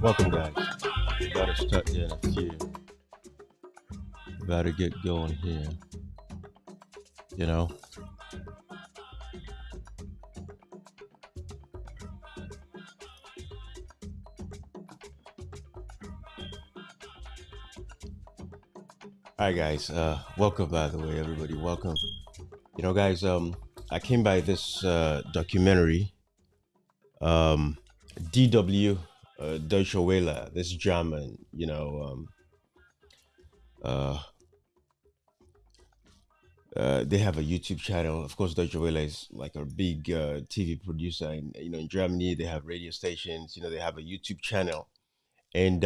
Welcome, guys. About to start here in a few. About to get going here. You know. All right, guys. Welcome, by the way, everybody. Welcome. Guys. I came by this documentary. Um, DW, Deutsche Welle. This German. Uh, they have a YouTube channel. Of course, Deutsche Welle is like a big TV producer. In Germany, they have radio stations. They have a YouTube channel, and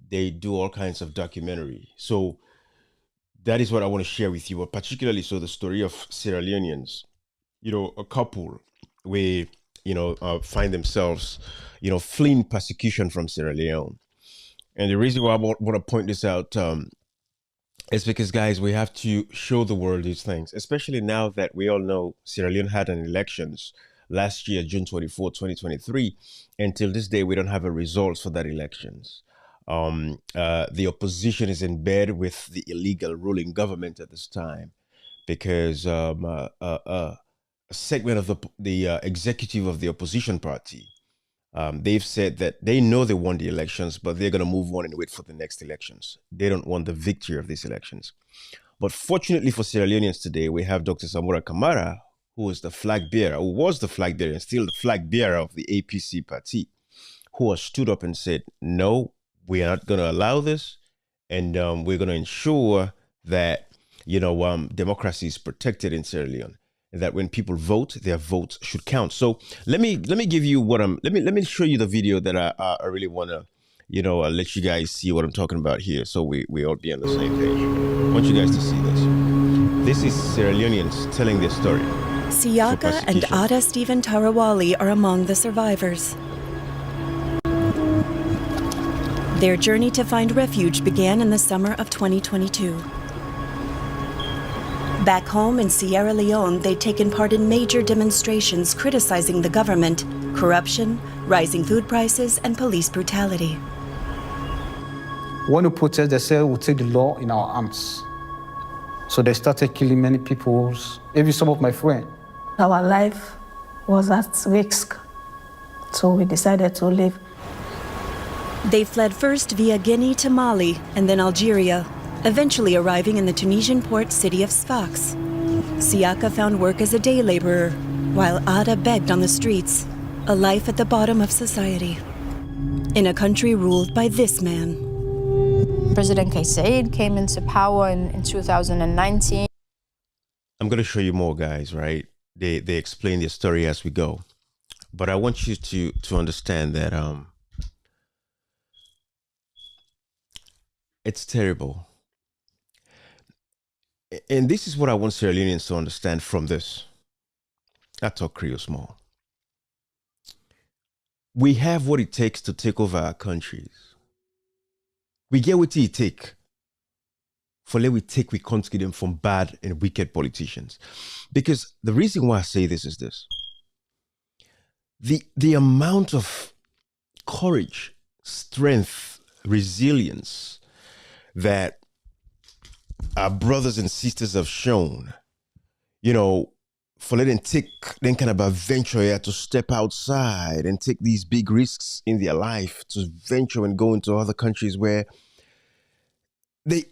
they do all kinds of documentary. So that is what I want to share with you, but particularly so the story of Sierra Leoneans. A couple where find themselves, fleeing persecution from Sierra Leone. And the reason why I want to point this out is because, guys, we have to show the world these things, especially now that we all know Sierra Leone had an elections last year, June 24th, 2023. Until this day, we don't have a result for that elections. The opposition is in bed with the illegal ruling government at this time because a segment of the executive of the opposition party, they've said that they know they won the elections, but they're going to move on and wait for the next elections. They don't want the victory of these elections. But fortunately for Sierra Leoneans today, we have Dr. Samora Kamara, who is the flag bearer, who was the flag bearer and still the flag bearer of the APC party, who has stood up and said, no, we are not going to allow this, and we're going to ensure that democracy is protected in Sierra Leone, and that when people vote, their votes should count. So let me give you what I'm. Let me show you the video that I really want to let you guys see what I'm talking about here, so we all be on the same page. I want you guys to see this. This is Sierra Leoneans telling their story. Siaka and Ada Stephen Tarawali are among the survivors. Their journey to find refuge began in the summer of 2022. Back home in Sierra Leone, they'd taken part in major demonstrations criticizing the government, corruption, rising food prices, and police brutality. When we protest, they say we'll take the law in our hands. So they started killing many people, even some of my friends. Our life was at risk, so we decided to leave. They fled first via Guinea to Mali and then Algeria, eventually arriving in the Tunisian port city of Sfax. Siaka found work as a day laborer, while Ada begged on the streets, a life at the bottom of society. In a country ruled by this man. President Kais Saied came into power in 2019. I'm going to show you more, guys, right? They explain their story as we go. But I want you to understand that it's terrible. And this is what I want Sierra Leoneans to understand from this. I talk Creole small. We have what it takes to take over our countries. We get what it take. For let we take, we can't get them from bad and wicked politicians. Because the reason why I say this is this. The amount of courage, strength, resilience that our brothers and sisters have shown, for letting take then kind of a venture here to step outside and take these big risks in their life to venture and go into other countries where they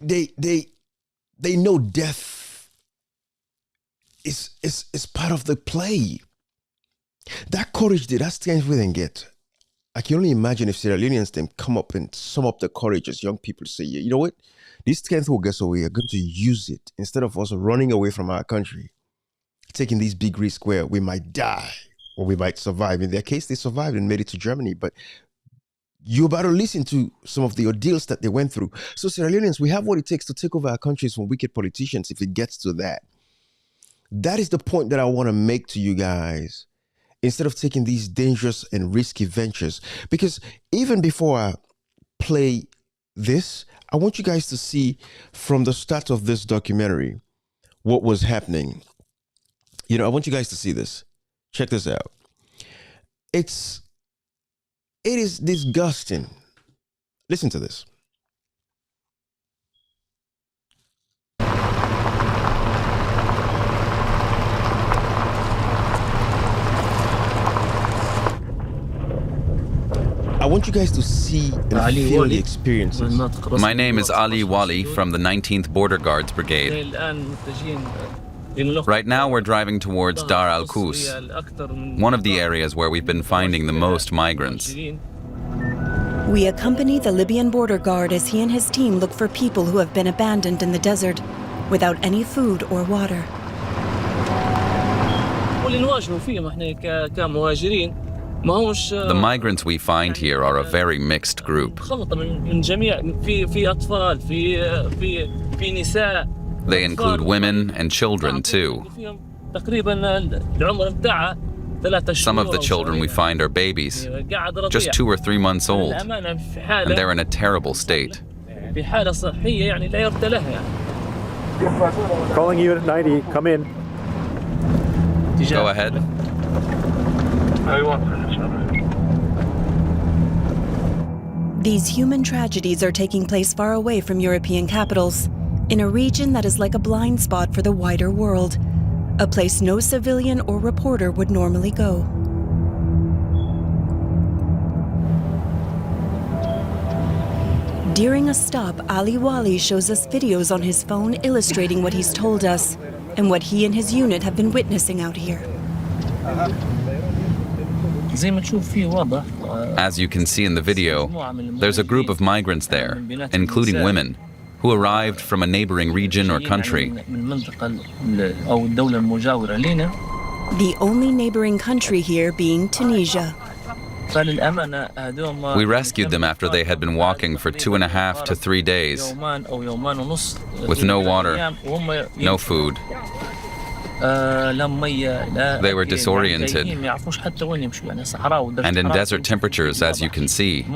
know death is part of the play. That courage, that strength we didn't get. I can only imagine if Sierra Leoneans then come up and sum up the courage as young people say, you know what? This strength will get away. We're going to use it instead of us running away from our country, taking these big risks where we might die or we might survive. In their case, they survived and made it to Germany. But you're about to listen to some of the ordeals that they went through. So Sierra Leoneans, we have what it takes to take over our countries from wicked politicians if it gets to that. That is the point that I want to make to you guys. Instead of taking these dangerous and risky ventures. Because even before I play this, I want you guys to see from the start of this documentary what was happening. I want you guys to see this. Check this out. It is disgusting Listen to this. I want you guys to see and feel the experiences. My name is Ali Wali from the 19th Border Guards Brigade. Right now we're driving towards Dar al Kus, one of the areas where we've been finding the most migrants. We accompany the Libyan border guard as he and his team look for people who have been abandoned in the desert without any food or water. The migrants we find here are a very mixed group. They include women and children too. Some of the children we find are babies, just 2 or 3 months old, and they're in a terrible state. Calling Unit 90, come in. Go ahead. These human tragedies are taking place far away from European capitals, in a region that is like a blind spot for the wider world, a place no civilian or reporter would normally go. During a stop, Ali Wali shows us videos on his phone illustrating what he's told us and what he and his unit have been witnessing out here. As you can see in the video, there's a group of migrants there, including women, who arrived from a neighboring region or country. The only neighboring country here being Tunisia. We rescued them after they had been walking for 2.5 to 3 days, with no water, no food. They were disoriented, and in desert temperatures, as you can see,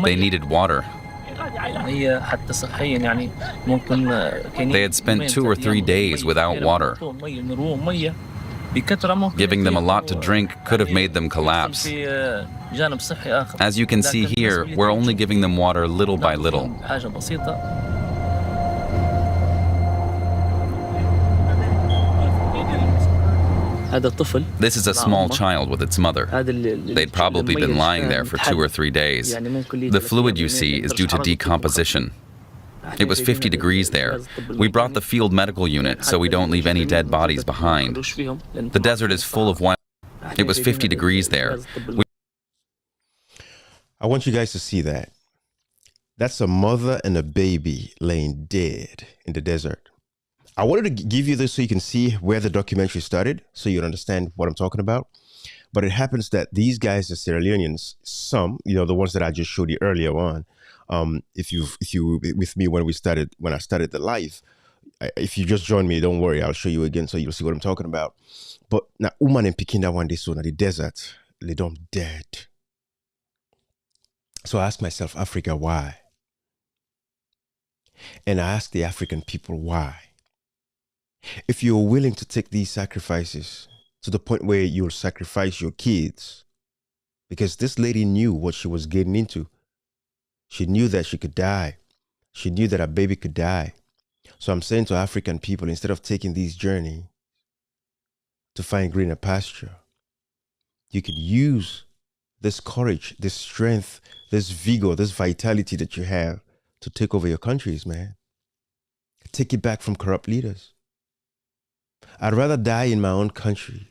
they needed water. They had spent 2 or 3 days without water. Giving them a lot to drink could have made them collapse. As you can see here, we're only giving them water little by little. This is a small child with its mother. They'd probably been lying there for 2 or 3 days. The fluid you see is due to decomposition. It was 50 degrees there. We brought the field medical unit so we don't leave any dead bodies behind. The desert is full of wild. It was 50 degrees there. I want you guys to see that. That's a mother and a baby laying dead in the desert. I wanted to give you this so you can see where the documentary started, so you understand what I'm talking about. But it happens that these guys are Sierra Leoneans, some, the ones that I just showed you earlier on. If you were with me when I started the live, if you just joined me, don't worry, I'll show you again so you'll see what I'm talking about. But now, Uman and Pikinda one day so in the desert, they don't dead. So I asked myself, Africa, why? And I asked the African people why. If you're willing to take these sacrifices to the point where you'll sacrifice your kids, because this lady knew what she was getting into. She knew that she could die. She knew that a baby could die. So I'm saying to African people, instead of taking this journey to find greener pasture, you could use this courage, this strength, this vigor, this vitality that you have to take over your countries, man. Take it back from corrupt leaders. I'd rather die in my own country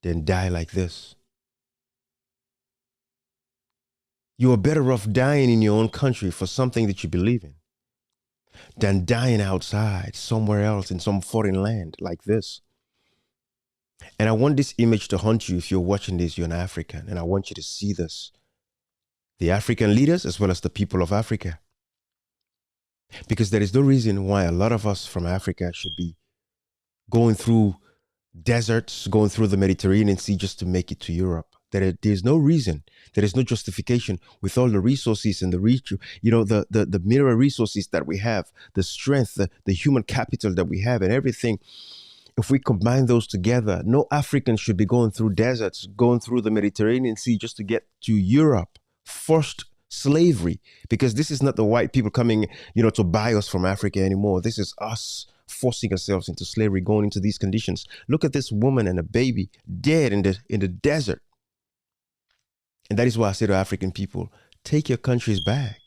than die like this. You are better off dying in your own country for something that you believe in than dying outside somewhere else in some foreign land like this. And I want this image to haunt you if you're watching this, you're an African, and I want you to see this. The African leaders as well as the people of Africa. Because there is no reason why a lot of us from Africa should be going through deserts, going through the Mediterranean Sea just to make it to Europe. There's no reason. There is no justification with all the resources and the reach, the mineral resources that we have, the strength, the human capital that we have and everything. If we combine those together, no African should be going through deserts, going through the Mediterranean Sea just to get to Europe, forced slavery, because this is not the white people coming, to buy us from Africa anymore. This is us forcing ourselves into slavery, going into these conditions. Look at this woman and a baby dead in the desert. And that is why I say to African people, take your countries back.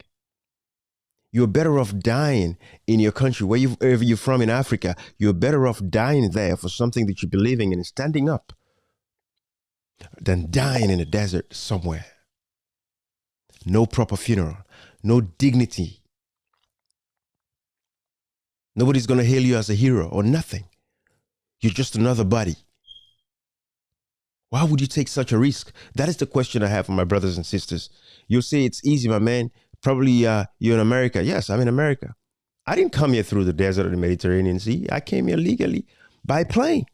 You're better off dying in your country, wherever you're from in Africa. You're better off dying there for something that you believe in and standing up than dying in the desert somewhere. No proper funeral, no dignity. Nobody's going to hail you as a hero or nothing. You're just another body. Why would you take such a risk? That is the question I have for my brothers and sisters. You'll say it's easy, my man. Probably you're in America. Yes, I'm in America. I didn't come here through the desert of the Mediterranean Sea. I came here legally by plane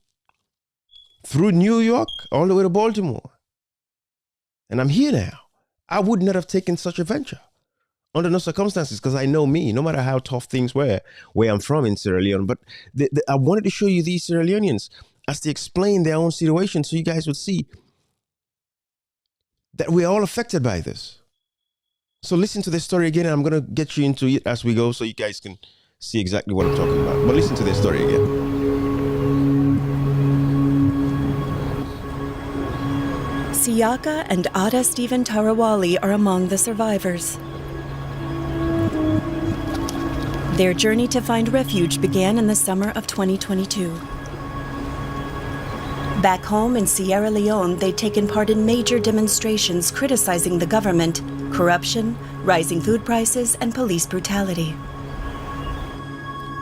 through New York all the way to Baltimore. And I'm here now. I would not have taken such a venture under no circumstances, because I know me, no matter how tough things were where I'm from in Sierra Leone. But I wanted to show you these Sierra Leoneans as they explain their own situation so you guys would see that we're all affected by this. So listen to this story again, and I'm going to get you into it as we go so you guys can see exactly what I'm talking about. But listen to this story again. Siaka and Ada Stephen Tarawali are among the survivors. Their journey to find refuge began in the summer of 2022. Back home in Sierra Leone, they'd taken part in major demonstrations criticizing the government, corruption, rising food prices, and police brutality.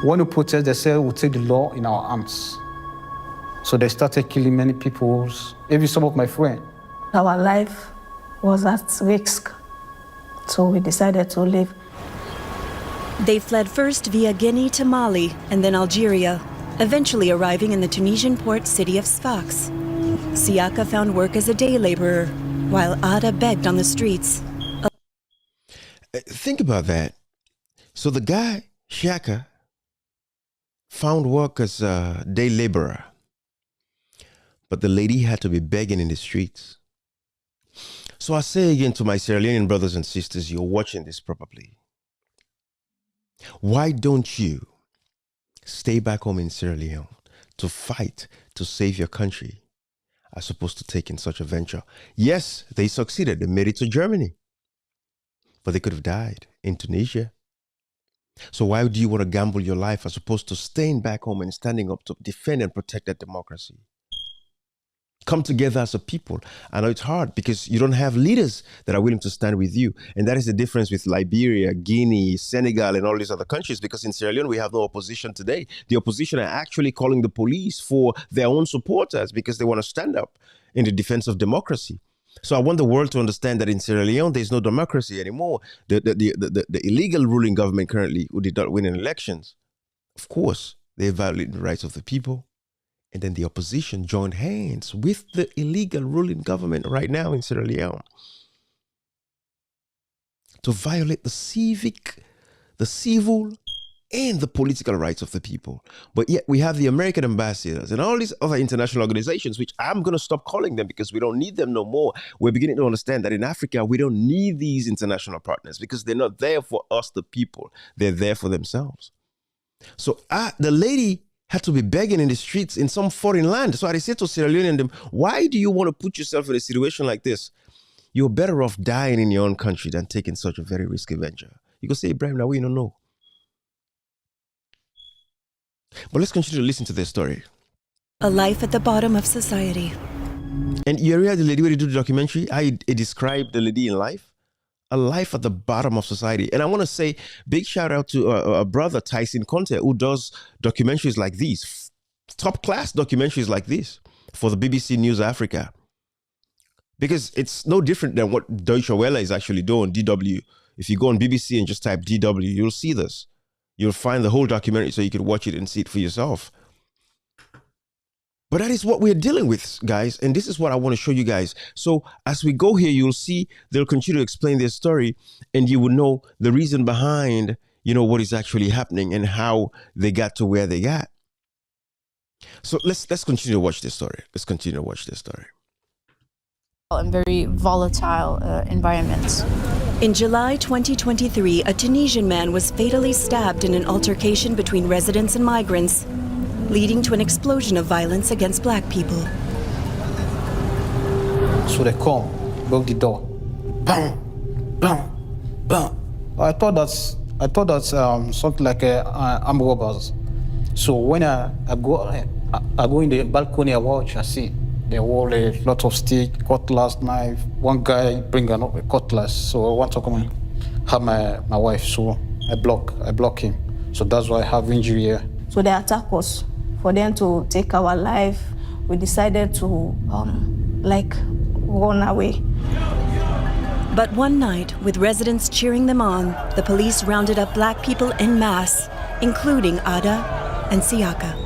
When we protest, they say we'll take the law in our hands. So they started killing many people, even some of my friends. Our life was at risk, so we decided to leave. They fled first via Guinea to Mali and then Algeria, eventually arriving in the Tunisian port city of Sfax. Siaka found work as a day laborer, while Ada begged on the streets. Think about that. So the guy, Siaka, found work as a day laborer, but the lady had to be begging in the streets. So I say again to my Sierra Leonean brothers and sisters, you're watching this probably. Why don't you stay back home in Sierra Leone to fight to save your country as opposed to taking such a venture? Yes, they succeeded. They made it to Germany, but they could have died in Tunisia. So why do you want to gamble your life as opposed to staying back home and standing up to defend and protect that democracy? Come together as a people. I know it's hard because you don't have leaders that are willing to stand with you. And that is the difference with Liberia, Guinea, Senegal, and all these other countries, because in Sierra Leone, we have no opposition today. The opposition are actually calling the police for their own supporters because they want to stand up in the defense of democracy. So I want the world to understand that in Sierra Leone, there's no democracy anymore. The illegal ruling government currently, who did not win in elections, of course, they violate the rights of the people. And then the opposition joined hands with the illegal ruling government right now in Sierra Leone to violate the civil, and the political rights of the people. But yet we have the American ambassadors and all these other international organizations, which I'm going to stop calling them because we don't need them no more. We're beginning to understand that in Africa, we don't need these international partners because they're not there for us, the people. They're there for themselves. So the lady had to be begging in the streets in some foreign land. So I said to Sierra Leone and them, why do you want to put yourself in a situation like this? You're better off dying in your own country than taking such a very risky venture. You can say, Ibrahim, now we don't know. But let's continue to listen to their story. A life at the bottom of society. And you heard the lady where they do the documentary, how it described the lady in life? A life at the bottom of society. And I want to say big shout out to a brother, Tyson Conte, who does documentaries like these, top class documentaries like this for the BBC News Africa. Because it's no different than what Deutsche Welle is actually doing, DW. If you go on BBC and just type DW, you'll see this. You'll find the whole documentary so you can watch it and see it for yourself. But that is what we're dealing with, guys. And this is what I want to show you guys. So as we go here, you'll see they'll continue to explain their story and you will know the reason behind, what is actually happening and how they got to where they got. So let's continue to watch this story. Let's continue to watch this story. and very volatile environments. In July 2023, a Tunisian man was fatally stabbed in an altercation between residents and migrants, leading to an explosion of violence against black people. So they come, broke the door. Bang, bang, bang. I thought that's something like armed robbers. So when I go in the balcony, I watch, I see there were a lot of stick, cutlass, knife. One guy bring a cutlass, so I want to come and have my wife, so I block him. So that's why I have injury here. So they attack us. For them to take our life, we decided to run away. But one night, with residents cheering them on, the police rounded up black people en masse, including Ada and Siaka.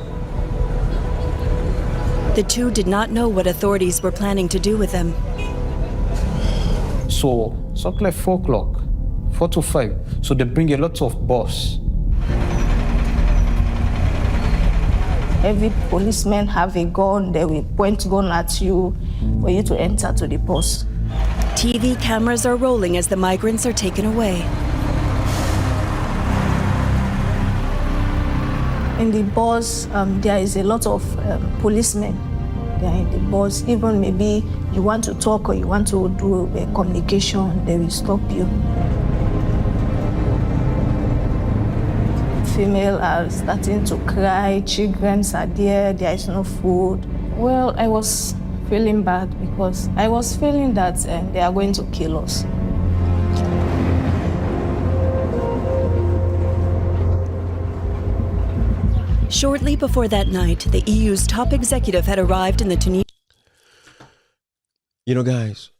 The two did not know what authorities were planning to do with them. So something like 4 o'clock, 4 to 5. So they bring a lot of bus. Every policeman have a gun, they will point gun at you for you to enter to the bus. TV cameras are rolling as the migrants are taken away. In the bus, there is a lot of policemen. They are in the bus. Even maybe you want to talk or you want to do a communication, they will stop you. Females are starting to cry, children are there is no food. Well, I was feeling bad because I was feeling that they are going to kill us. Shortly before that night, the EU's top executive had arrived in the Tunisian. You know, guys,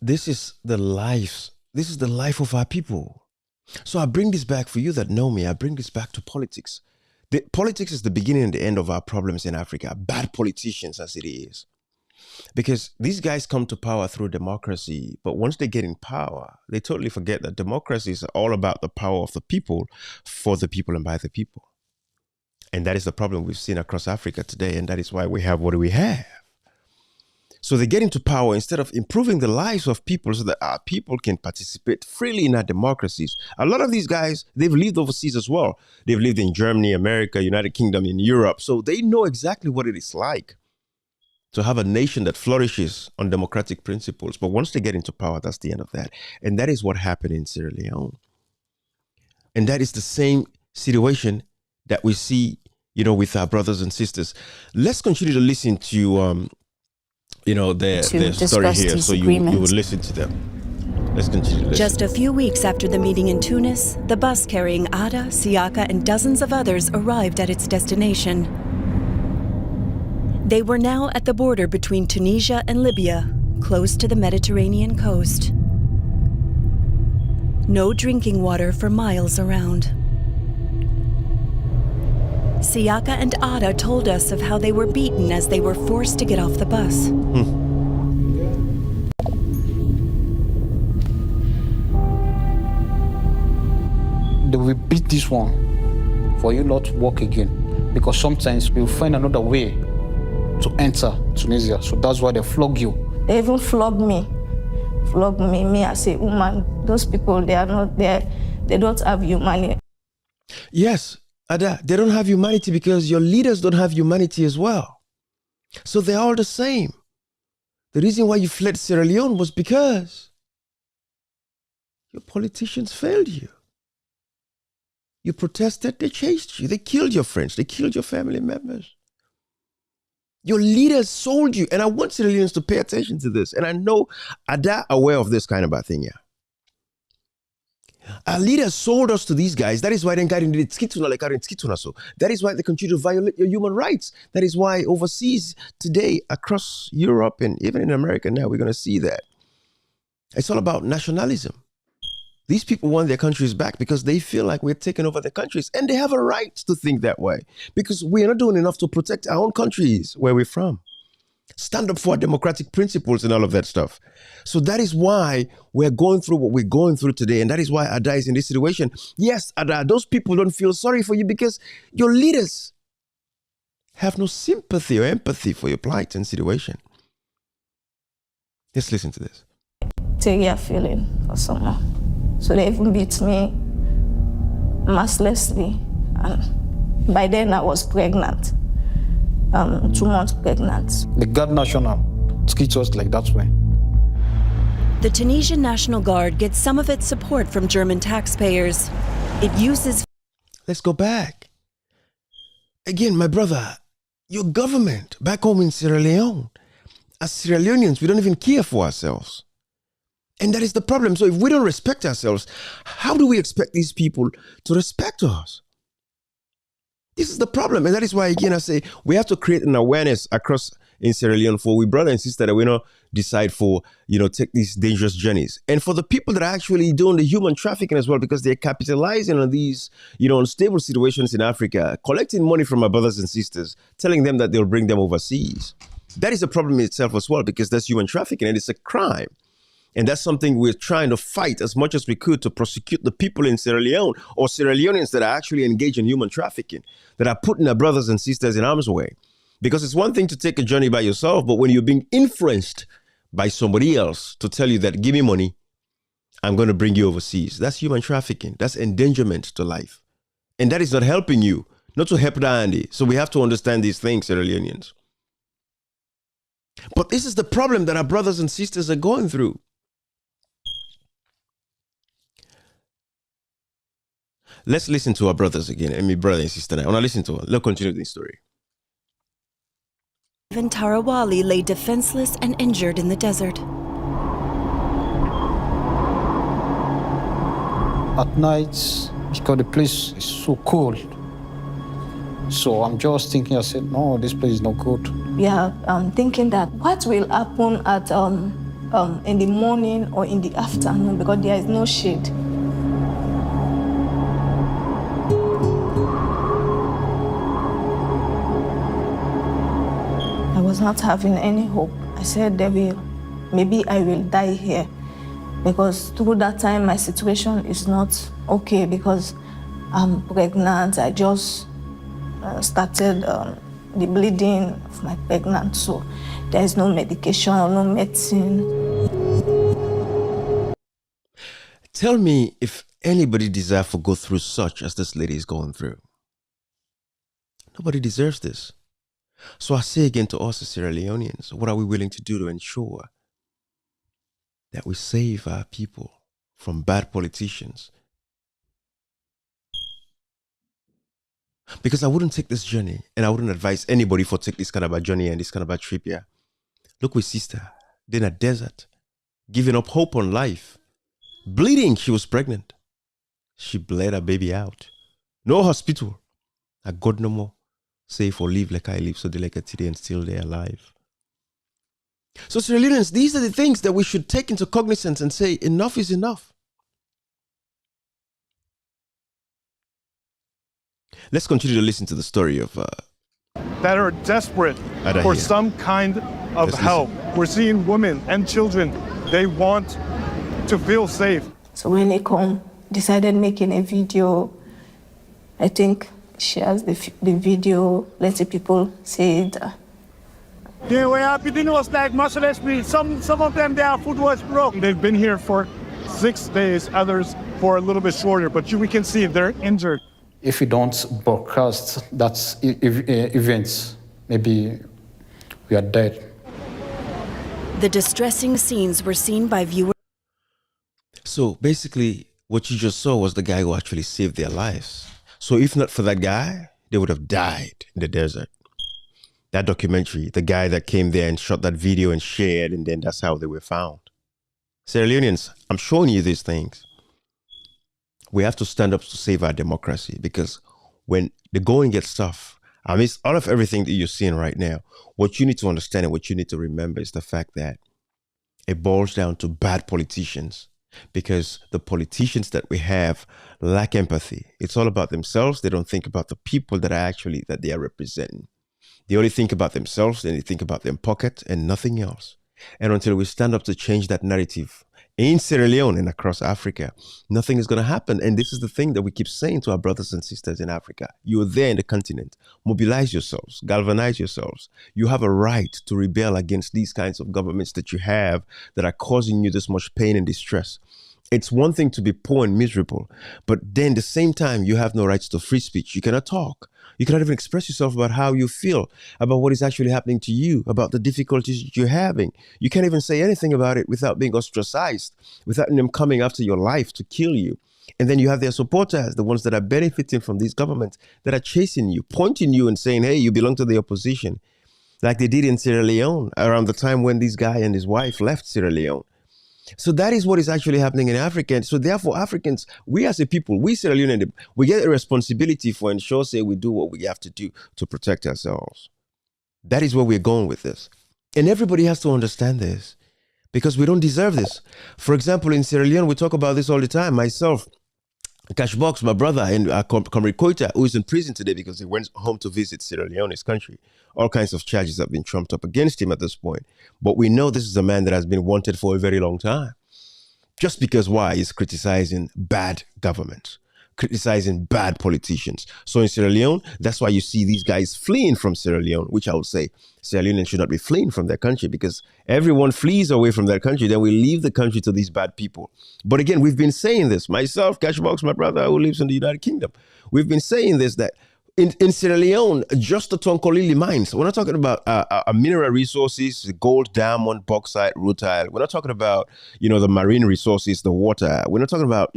this is the life of our people. So I bring this back for you that know me. I bring this back to politics. Politics is the beginning and the end of our problems in Africa. Bad politicians as it is. Because these guys come to power through democracy, but once they get in power, they totally forget that democracy is all about the power of the people, for the people and by the people. And that is the problem we've seen across Africa today, and that is why we have what we have. So they get into power instead of improving the lives of people so that our people can participate freely in our democracies. A lot of these guys, they've lived overseas as well. They've lived in Germany, America, United Kingdom, in Europe. So they know exactly what it is like to have a nation that flourishes on democratic principles. But once they get into power, that's the end of that. And that is what happened in Sierra Leone. And that is the same situation that we see, with our brothers and sisters. Let's continue to listen to, their story here. So you would listen to them. Let's continue to listen. Just a few weeks after the meeting in Tunis, the bus carrying Ada, Siaka, and dozens of others arrived at its destination. They were now at the border between Tunisia and Libya, close to the Mediterranean coast. No drinking water for miles around. Siaka and Ada told us of how they were beaten as they were forced to get off the bus. They will beat this one for you not to walk again, because sometimes you'll find another way to enter Tunisia. So that's why they flog you. They even flog me. Me as a woman. Those people, they are not there. They don't have humanity. Yes, Ada, they don't have humanity because your leaders don't have humanity as well. So they're all the same. The reason why you fled Sierra Leone was because your politicians failed you. You protested, they chased you. They killed your friends. They killed your family members. Your leaders sold you. And I want Sierra Leoneans to pay attention to this. And I know Ada aware of this kind of a thing, yeah. Our leaders sold us to these guys. That is why they got in Skituna. So that is why they continue to violate your human rights. That is why overseas today, across Europe and even in America now, we're going to see that. It's all about nationalism. These people want their countries back because they feel like we're taking over their countries, and they have a right to think that way because we're not doing enough to protect our own countries where we're from. Stand up for our democratic principles and all of that stuff. So that is why we're going through what we're going through today. And that is why Ada is in this situation. Yes, Ada, those people don't feel sorry for you because your leaders have no sympathy or empathy for your plight and situation. Let's listen to this. Terrier feeling for someone. So they even beat me mercilessly. And by then I was pregnant, 2 months pregnant. The Guard National treats us like that way. The Tunisian National Guard gets some of its support from German taxpayers. It uses... Let's go back. Again, my brother, your government back home in Sierra Leone, as Sierra Leoneans, we don't even care for ourselves. And that is the problem. So if we don't respect ourselves, how do we expect these people to respect us? This is the problem. And that is why, again, I say we have to create an awareness across in Sierra Leone for we brother and sister that we not decide for, take these dangerous journeys. And for the people that are actually doing the human trafficking as well, because they're capitalizing on these, unstable situations in Africa, collecting money from our brothers and sisters, telling them that they'll bring them overseas. That is a problem in itself as well, because that's human trafficking and it's a crime. And that's something we're trying to fight as much as we could to prosecute the people in Sierra Leone or Sierra Leoneans that are actually engaged in human trafficking, that are putting their brothers and sisters in harm's way. Because it's one thing to take a journey by yourself, but when you're being influenced by somebody else to tell you that, give me money, I'm going to bring you overseas. That's human trafficking. That's endangerment to life. And that is not helping you, not to help Andy. So we have to understand these things, Sierra Leoneans. But this is the problem that our brothers and sisters are going through. Let's listen to our brothers again, and my brother and sister. I want to listen to her. Let's continue the story. Even Tarawali lay defenseless and injured in the desert. At night, because the place is so cold. So I'm just thinking, I said, no, this place is not good. Yeah, I'm thinking that what will happen at in the morning or in the afternoon, because there is no shade. I was not having any hope. I said, maybe I will die here, because through that time my situation is not okay, because I'm pregnant. I just started the bleeding of my pregnant, so there is no medication or no medicine. Tell me if anybody deserves to go through such as this lady is going through. Nobody deserves this. So I say again to us as Sierra Leoneans, what are we willing to do to ensure that we save our people from bad politicians? Because I wouldn't take this journey, and I wouldn't advise anybody for take this kind of a journey and this kind of a trip here. Look with sister, in a desert, giving up hope on life, bleeding. She was pregnant. She bled her baby out. No hospital. I got no more. Safe or live like I live, so they like a today and still they're alive. So Sierra Leoneans, these are the things that we should take into cognizance and say, enough is enough. Let's continue to listen to the story of that are desperate for some kind of help. We're seeing women and children. They want to feel safe. So when they come, decided making a video. I think shares the video, let the people see it. Yeah, we are beating us like merciless. Some of them, their food was broken. They've been here for 6 days, others for a little bit shorter, but we can see they're injured. If we don't broadcast that events, maybe we are dead. The distressing scenes were seen by viewers. So basically, what you just saw was the guy who actually saved their lives. So if not for that guy, they would have died in the desert. That documentary, the guy that came there and shot that video and shared, and then that's how they were found. Sierra Leoneans, I'm showing you these things. We have to stand up to save our democracy, because when the going gets tough, amidst all of everything that you're seeing right now, what you need to understand and what you need to remember is the fact that it boils down to bad politicians. Because the politicians that we have lack empathy. It's all about themselves. They don't think about the people that they are representing. They only think about themselves, and they think about their pocket and nothing else. And until we stand up to change that narrative in Sierra Leone and across Africa, nothing is going to happen. And this is the thing that we keep saying to our brothers and sisters in Africa. You are there in the continent. Mobilize yourselves, galvanize yourselves. You have a right to rebel against these kinds of governments that you have that are causing you this much pain and distress. It's one thing to be poor and miserable, but then at the same time, you have no rights to free speech. You cannot talk. You cannot even express yourself about how you feel, about what is actually happening to you, about the difficulties you're having. You can't even say anything about it without being ostracized, without them coming after your life to kill you. And then you have their supporters, the ones that are benefiting from these governments, that are chasing you, pointing you and saying, hey, you belong to the opposition, like they did in Sierra Leone around the time when this guy and his wife left Sierra Leone. So that is what is actually happening in Africa. And so therefore, Africans, we as a people, we Sierra Leoneans, we get a responsibility for ensure, say, we do what we have to do to protect ourselves. That is where we're going with this. And everybody has to understand this because we don't deserve this. For example, in Sierra Leone, we talk about this all the time. Myself, Cashbox, my brother, and Comrade Koita, who is in prison today because he went home to visit Sierra Leone, his country. All kinds of charges have been trumped up against him at this point. But we know this is a man that has been wanted for a very long time. Just because why? He's criticizing bad government, criticizing bad politicians. So in Sierra Leone, that's why you see these guys fleeing from Sierra Leone, which I would say Sierra Leoneans should not be fleeing from their country because everyone flees away from their country. Then we leave the country to these bad people. But again, we've been saying this. Myself, Cashbox, my brother who lives in the United Kingdom, we've been saying this, that in Sierra Leone, just the Tonkolili mines, we're not talking about mineral resources, gold, diamond, bauxite, rutile. We're not talking about, the marine resources, the water. We're not talking about,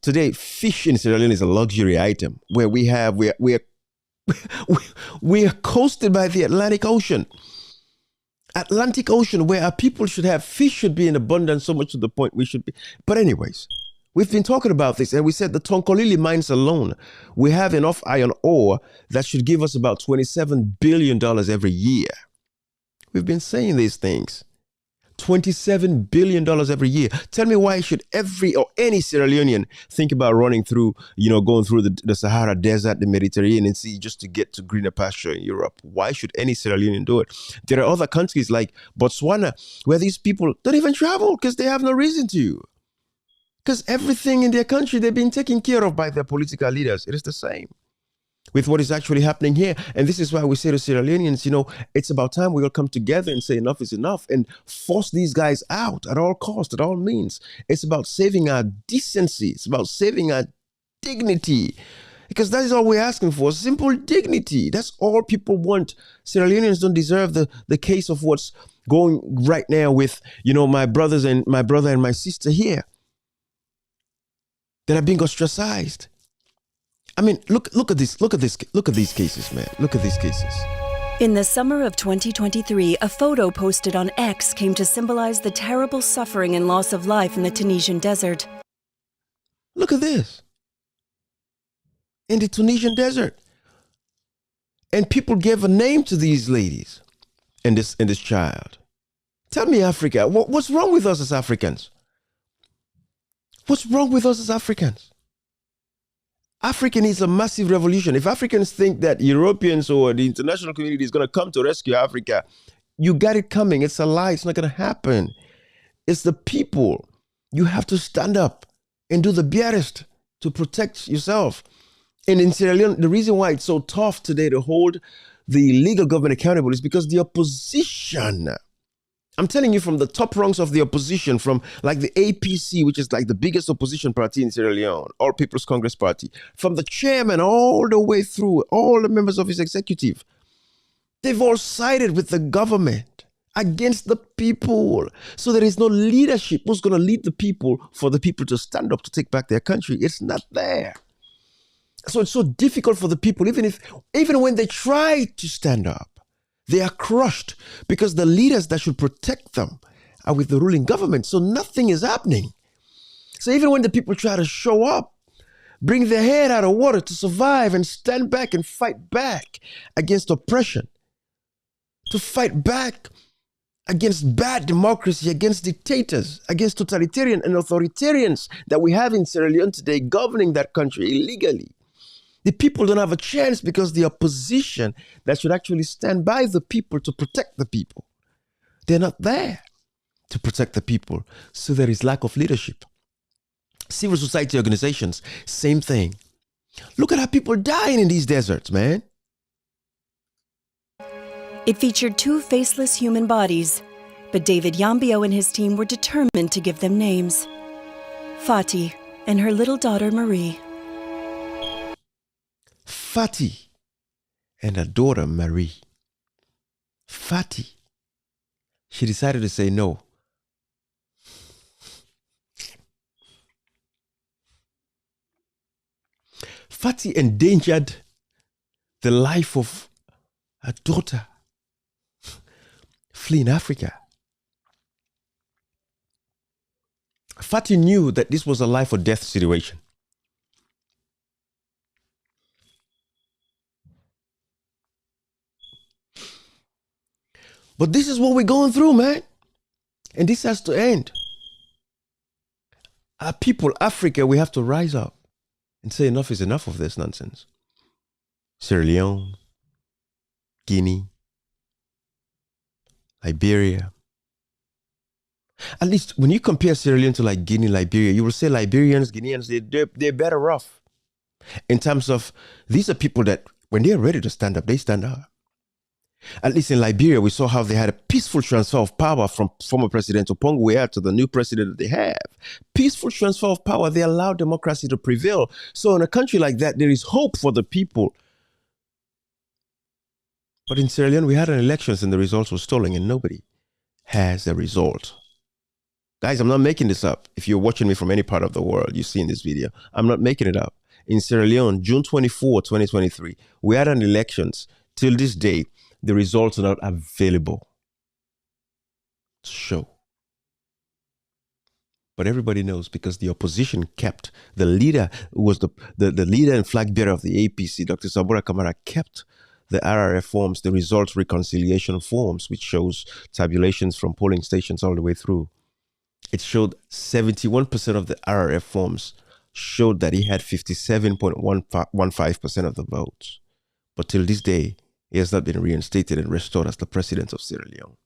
today, fish in Sierra Leone is a luxury item where we are coasted by the Atlantic Ocean. Atlantic Ocean, where our people should have fish should be in abundance, so much to the point we should be. But anyways, we've been talking about this, and we said the Tonkolili mines alone, we have enough iron ore that should give us about $27 billion every year. We've been saying these things. $27 billion every year. Tell me why should every or any Sierra Leonean think about running through, going through the Sahara Desert, the Mediterranean Sea just to get to greener pasture in Europe? Why should any Sierra Leonean do it? There are other countries like Botswana where these people don't even travel because they have no reason to. Because everything in their country, they've been taken care of by their political leaders. It is the same with what is actually happening here. And this is why we say to Sierra Leoneans, it's about time we all come together and say enough is enough and force these guys out at all costs, at all means. It's about saving our decency. It's about saving our dignity. Because that is all we're asking for, simple dignity. That's all people want. Sierra Leoneans don't deserve the case of what's going right now with, my brother and my sister here that are being ostracized. I mean, look at these cases, man. Look at these cases. In the summer of 2023, a photo posted on X came to symbolize the terrible suffering and loss of life in the Tunisian desert. Look at this. In the Tunisian desert. And people gave a name to these ladies and this child. Tell me, Africa, what's wrong with us as Africans? What's wrong with us as Africans? Africa needs a massive revolution. If Africans think that Europeans or the international community is going to come to rescue Africa, you got it coming. It's a lie. It's not going to happen. It's the people. You have to stand up and do the barest to protect yourself. And in Sierra Leone, the reason why it's so tough today to hold the legal government accountable is because the opposition, I'm telling you, from the top rungs of the opposition, from like the APC, which is like the biggest opposition party in Sierra Leone, All People's Congress Party, from the chairman all the way through, all the members of his executive, they've all sided with the government against the people. So there is no leadership. Who's going to lead the people for the people to stand up to take back their country? It's not there. So it's so difficult for the people, even when they try to stand up. They are crushed because the leaders that should protect them are with the ruling government. So nothing is happening. So even when the people try to show up, bring their head out of water to survive and stand back and fight back against oppression, to fight back against bad democracy, against dictators, against totalitarian and authoritarians that we have in Sierra Leone today governing that country illegally. The people don't have a chance because the opposition that should actually stand by the people to protect the people, they're not there. to protect the people. So there is lack of leadership. Civil society organizations, same thing. Look at how people dying in these deserts, man. It featured 2 faceless human bodies, but David Yambio and his team were determined to give them names. Fatih and her little daughter Marie. Fatih and her daughter Marie. Fatih. She decided to say no. Fatih endangered the life of her daughter fleeing Africa. Fatih knew that this was a life or death situation. But this is what we're going through, man. And this has to end. Our people, Africa, we have to rise up and say enough is enough of this nonsense. Sierra Leone, Guinea, Liberia. At least when you compare Sierra Leone to like Guinea, Liberia, you will say Liberians, Guineans, they're better off. In terms of, these are people that when they're ready to stand up, they stand up. At least in Liberia, we saw how they had a peaceful transfer of power from former President Oponguea to the new president that they have. Peaceful transfer of power, they allow democracy to prevail. So in a country like that, there is hope for the people. But in Sierra Leone, we had an elections and the results were stolen and nobody has a result. Guys, I'm not making this up. If you're watching me from any part of the world, you've seen this video. I'm not making it up. In Sierra Leone, June 24, 2023, we had an elections. Till this day, the results are not available to show. But everybody knows because the opposition kept, the leader who was the leader and flag bearer of the APC, Dr. Sabura Kamara, kept the RRF forms, the results reconciliation forms, which shows tabulations from polling stations all the way through. It showed 71% of the RRF forms showed that he had 57.15% of the votes. But till this day, he has not been reinstated and restored as the president of Sierra Leone.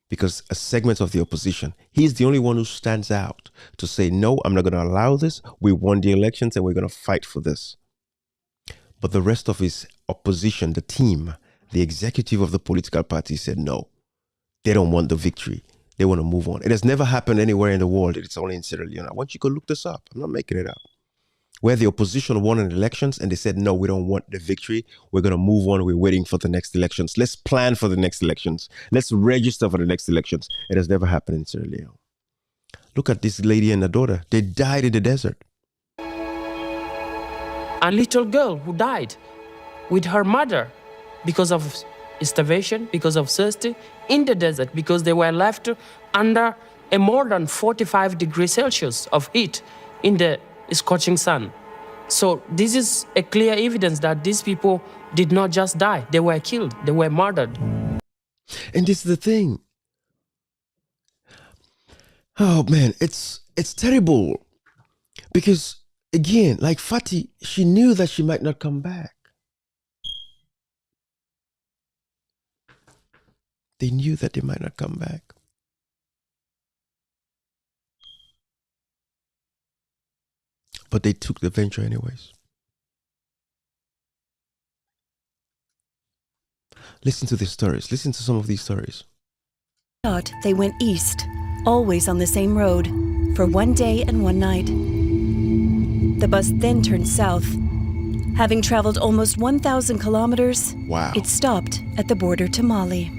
Because a segment of the opposition, he's the only one who stands out to say, no, I'm not going to allow this. We won the elections and we're going to fight for this. But the rest of his opposition, the team, the executive of the political party said, no, they don't want the victory. They want to move on. It has never happened anywhere in the world. It's only in Sierra Leone. I want you to go look this up. I'm not making it up. Where the opposition won in elections and they said, no, we don't want the victory. We're going to move on. We're waiting for the next elections. Let's plan for the next elections. Let's register for the next elections. It has never happened in Sierra Leone. Look at this lady and her daughter. They died in the desert. A little girl who died with her mother because of starvation, because of thirst in the desert, because they were left under a more than 45 degrees Celsius of heat in the scorching sun. So this is a clear evidence that these people did not just die. They were killed. They were murdered. And this is the thing. Oh, man, it's terrible. Because, again, like Fatih, she knew that she might not come back. They knew that they might not come back. But they took the venture anyways. Listen to these stories. Listen to some of these stories. Thought they went east, always on the same road, for one day and one night. The bus then turned south. Having traveled almost 1,000 kilometers, Wow. it stopped at the border to Mali.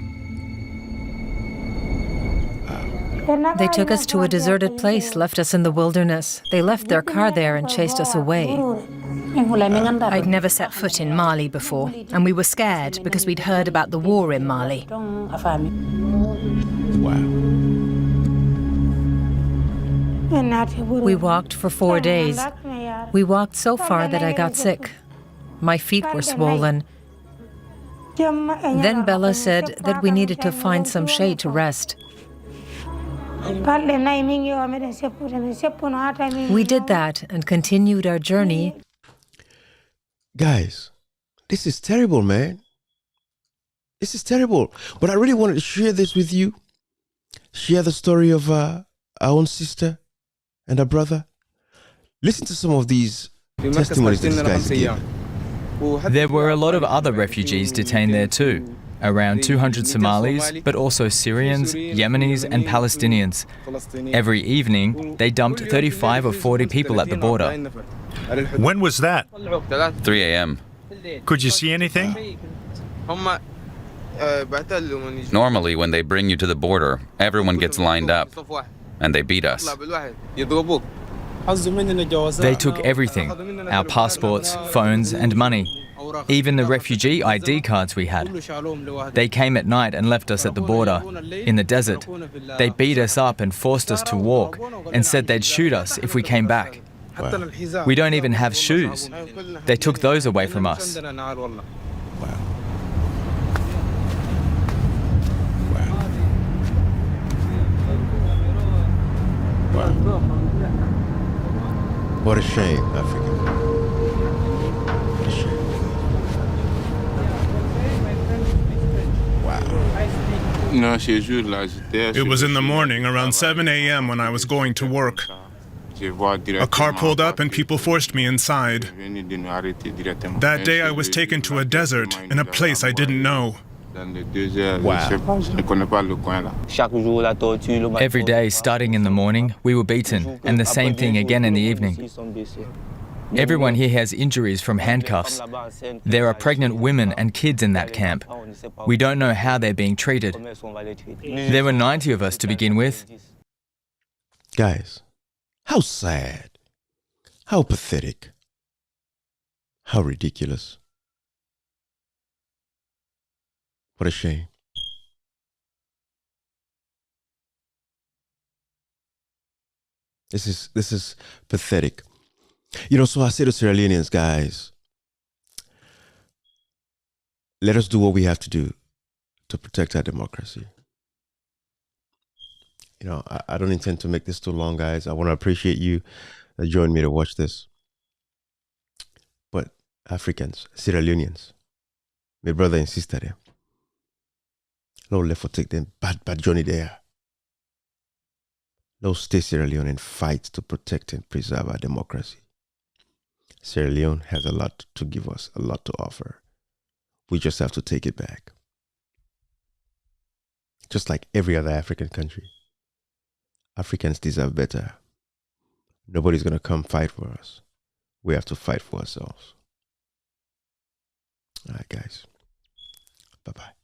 They took us to a deserted place, left us in the wilderness. They left their car there and chased us away. I'd never set foot in Mali before, and we were scared because we'd heard about the war in Mali. Wow. We walked for 4 days. We walked so far that I got sick. My feet were swollen. Then Bella said that we needed to find some shade to rest. We did that and continued our journey. Guys, this is terrible, man. This is terrible. But I really wanted to share this with you share the story of our own sister and her brother. Listen to some of these testimonies that these guys give. There were a lot of other refugees detained there too. Around 200 Somalis, but also Syrians, Yemenis and Palestinians. Every evening, they dumped 35 or 40 people at the border. When was that? 3 a.m. Could you see anything? Normally, when they bring you to the border, everyone gets lined up, and they beat us. They took everything, our passports, phones and money. Even the refugee ID cards we had. They came at night and left us at the border, in the desert. They beat us up and forced us to walk, and said they'd shoot us if we came back. Wow. We don't even have shoes. They took those away from us. Wow. Wow. What a shame, Africa. What a shame. It was in the morning, around 7 a.m. when I was going to work. A car pulled up and people forced me inside. That day I was taken to a desert in a place I didn't know. Every day, starting in the morning, we were beaten, and the same thing again in the evening. Everyone here has injuries from handcuffs. There are pregnant women and kids in that camp. We don't know how they're being treated. There were 90 of us to begin with. Guys, how sad, how pathetic, how ridiculous. What a shame. This is pathetic. You know, so I say to Sierra Leoneans, guys, let us do what we have to do to protect our democracy. You know, I don't intend to make this too long, guys. I want to appreciate you that joined me to watch this. But Africans, Sierra Leoneans, my brother and sister there, Lord, let for take them bad journey there. Lord, stay Sierra Leone and fight to protect and preserve our democracy. Sierra Leone has a lot to give us, a lot to offer. We just have to take it back. Just like every other African country. Africans deserve better. Nobody's going to come fight for us. We have to fight for ourselves. All right, guys. Bye-bye.